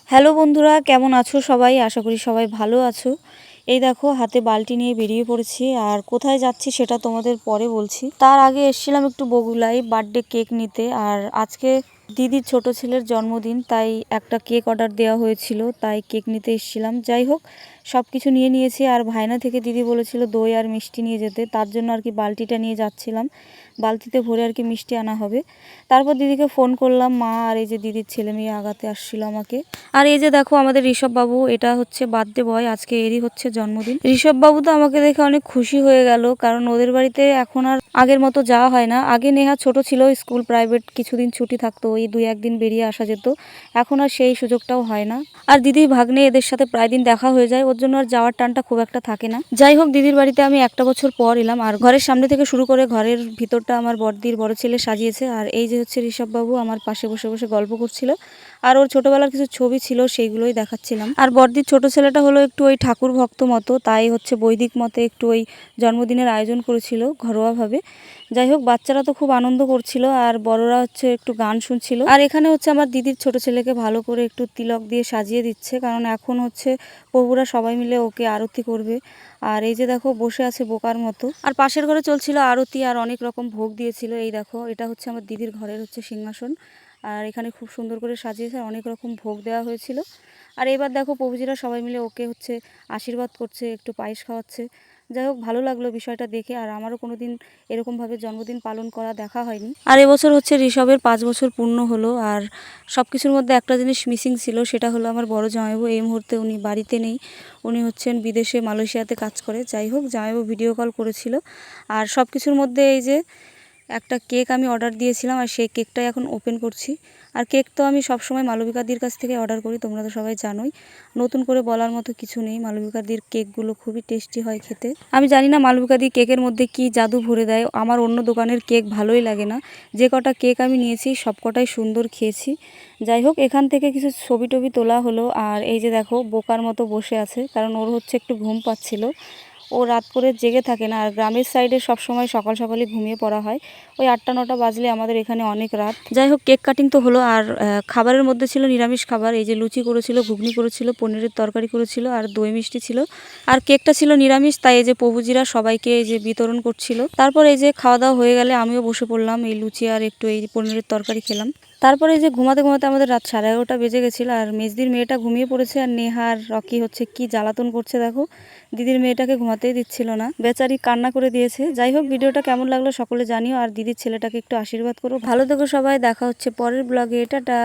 Hello বন্ধুরা, কেমন আছো সবাই? আশা করি সবাই ভালো আছো। এই দেখো হাতে বালতি নিয়ে বেরিয়ে পড়েছি, আর কোথায় যাচ্ছি সেটা তোমাদের পরে বলছি। তার আগে এসেছিলাম একটু বগুলায় বার্থডে কেক নিতে, আর আজকে দিদির ছোট ছেলের জন্মদিন, তাই একটা কেক অর্ডার দেওয়া হয়েছিল, তাই কেক নিতে এসেছিলাম। যাই হোক, সব কিছু নিয়ে নিয়েছি, আর ভাইনা থেকে দিদি বলেছিল দই আর মিষ্টি নিয়ে যেতে, তার জন্য আর কি বালতিটা নিয়ে যাচ্ছিলাম। বালতিতে ভরে আর কি মিষ্টি আনা হবে। তারপর দিদিকে ফোন করলাম, মা আর এই যে দিদির ছেলে মেয়ে আগাতে আসছিল আমাকে। আর এই যে দেখো আমাদের ঋষভ বাবু, এটা হচ্ছে বার্থডে বয়, আজকে এরই হচ্ছে জন্মদিন। ঋষভ বাবু তো আমাকে দেখে অনেক খুশি হয়ে গেল, কারণ ওদের বাড়িতে এখন আর আগের মতো যাওয়া হয় না। আগে নেহা ছোট ছিল, স্কুল প্রাইভেট কিছুদিন ছুটি থাকতো, ওই 2-1 দিন বেরিয়ে আসা যেত। এখন আর সেই সুযোগটাও হয় না। আর দিদি ভাগ্নে এদের সাথে প্রায় দিন দেখা হয়ে যায়, ওর জন্য আর যাওয়ার টানটা খুব একটা থাকে না। যাই হোক, দিদির বাড়িতে আমি একটা বছর পর এলাম, আর ঘরের সামনে থেকে শুরু করে ঘরের ভিতরটা আমার বড়দির বড় ছেলে সাজিয়েছে। আর এই যে হচ্ছে ঋষভ বাবু আমার পাশে বসে বসে গল্প করছিল, আর ওর ছোটবেলার কিছু ছবি ছিল সেইগুলোই দেখাচ্ছিলাম। আর বড়দির ছোট ছেলেটা হলো একটু ওই ঠাকুর ভক্ত মতো, তাই হচ্ছে বৈদিক মতে একটু ওই জন্মদিনের আয়োজন করেছিল ঘরোয়াভাবে। যাই হোক, বাচ্চারা তো খুব আনন্দ করছিল, আর বড়রা হচ্ছে একটু গান শুনছিল। আর এখানে হচ্ছে আমার দিদির ছোট ছেলেকে ভালো করে একটু তিলক দিয়ে সাজিয়ে দিচ্ছে, কারণ এখন হচ্ছে প্রভুরা সবাই মিলে ওকে আরতি করবে। আর এই যে দেখো বসে আছে বোকার মতো। আর পাশের ঘরে চলছিল আরতি, আর অনেক রকম ভোগ দিয়েছিল। এই দেখো, এটা হচ্ছে আমার দিদির ঘরের হচ্ছে সিংহাসন, আর এখানে খুব সুন্দর করে সাজিয়েছে, অনেক রকম ভোগ দেওয়া হয়েছিল। আর এবার দেখো প্রভুজিরা সবাই মিলে ওকে হচ্ছে আশীর্বাদ করছে, একটু পায়েস খাওয়াচ্ছে। যাই হোক, ভালো লাগলো বিষয়টা দেখে, আর আমারও কোনোদিন এরকমভাবে জন্মদিন পালন করা দেখা হয়নি। আর এবছর হচ্ছে ঋষভের 5 বছর পূর্ণ হলো, আর সব কিছুর মধ্যে একটা জিনিস মিসিং ছিল, সেটা হলো আমার বড় জামাইবাবু। এই মুহূর্তে উনি বাড়িতে নেই, উনি হচ্ছেন বিদেশে মালয়েশিয়াতে কাজ করে। যাই হোক, জামাইবাবু ভিডিও কল করেছিল। আর সব কিছুর মধ্যে এই যে একটা কেক আমি অর্ডার দিয়েছিলাম, আর সেই কেকটাই এখন ওপেন করছি। আর কেক তো আমি সবসময় মালবিকাদির কাছ থেকে অর্ডার করি, তোমরা তো সবাই জানোই। নতুন করে বলার মতো কিছু নেই, মালবিকাদির কেকগুলো খুবই টেস্টি হয় খেতে। আমি জানি না মালবিকাদি কেকের মধ্যে কি জাদু ভরে দেয়, আমার অন্য দোকানের কেক ভালোই লাগে না। যে কটা কেক আমি নিয়েছি সব কটাই সুন্দর খেয়েছি। যাই হোক, এখান থেকে কিছু ছবি টবি তোলা হলো। আর এই যে দেখো বোকার মতো বসে আছে, কারণ ওর হচ্ছে একটু ঘুম পাচ্ছিল। ও রাত করে জেগে থাকে না, আর গ্রামের সাইডে সব সময় সকাল সকালে ঘুমিয়ে পড়া হয়। ওই 8টা-9টা বাজলে আমাদের এখানে অনেক রাত। যাই হোক, কেক কাটিং তো হলো, আর খাবারের মধ্যে ছিল নিরামিষ খাবার। এই যে লুচি করেছিল, ঘুগনি করেছিল, পনিরের তরকারি করেছিল, আর দই মিষ্টি ছিল। আর কেকটা ছিল নিরামিষ, তাই এই যে প্রভুজিরা সবাইকে এই যে বিতরণ করছিল। তারপর এই যে খাওয়া দাওয়া হয়ে গেলে আমিও বসে পড়লাম, এই লুচি আর একটু এই পনিরের তরকারি খেলাম। তারপরে এই যে ঘুমাতে ঘুমাতে আমাদের রাত 11:30 বেজে গেছিল, আর মেজদির মেয়েটা ঘুমিয়ে পড়েছে, আর নেহা আর রকি হচ্ছে কি জ্বালাতন করছে দেখো, দিদির মেয়েটাকে ঘুমাতেই দিচ্ছিল না, বেচারি কান্না করে দিয়েছে। যাই হোক, ভিডিওটা কেমন লাগলো সকলে জানিও, আর দিদির ছেলেটাকে একটু আশীর্বাদ করো। ভালো থেকো সবাই, দেখা হচ্ছে পরের ব্লগে, টাটা।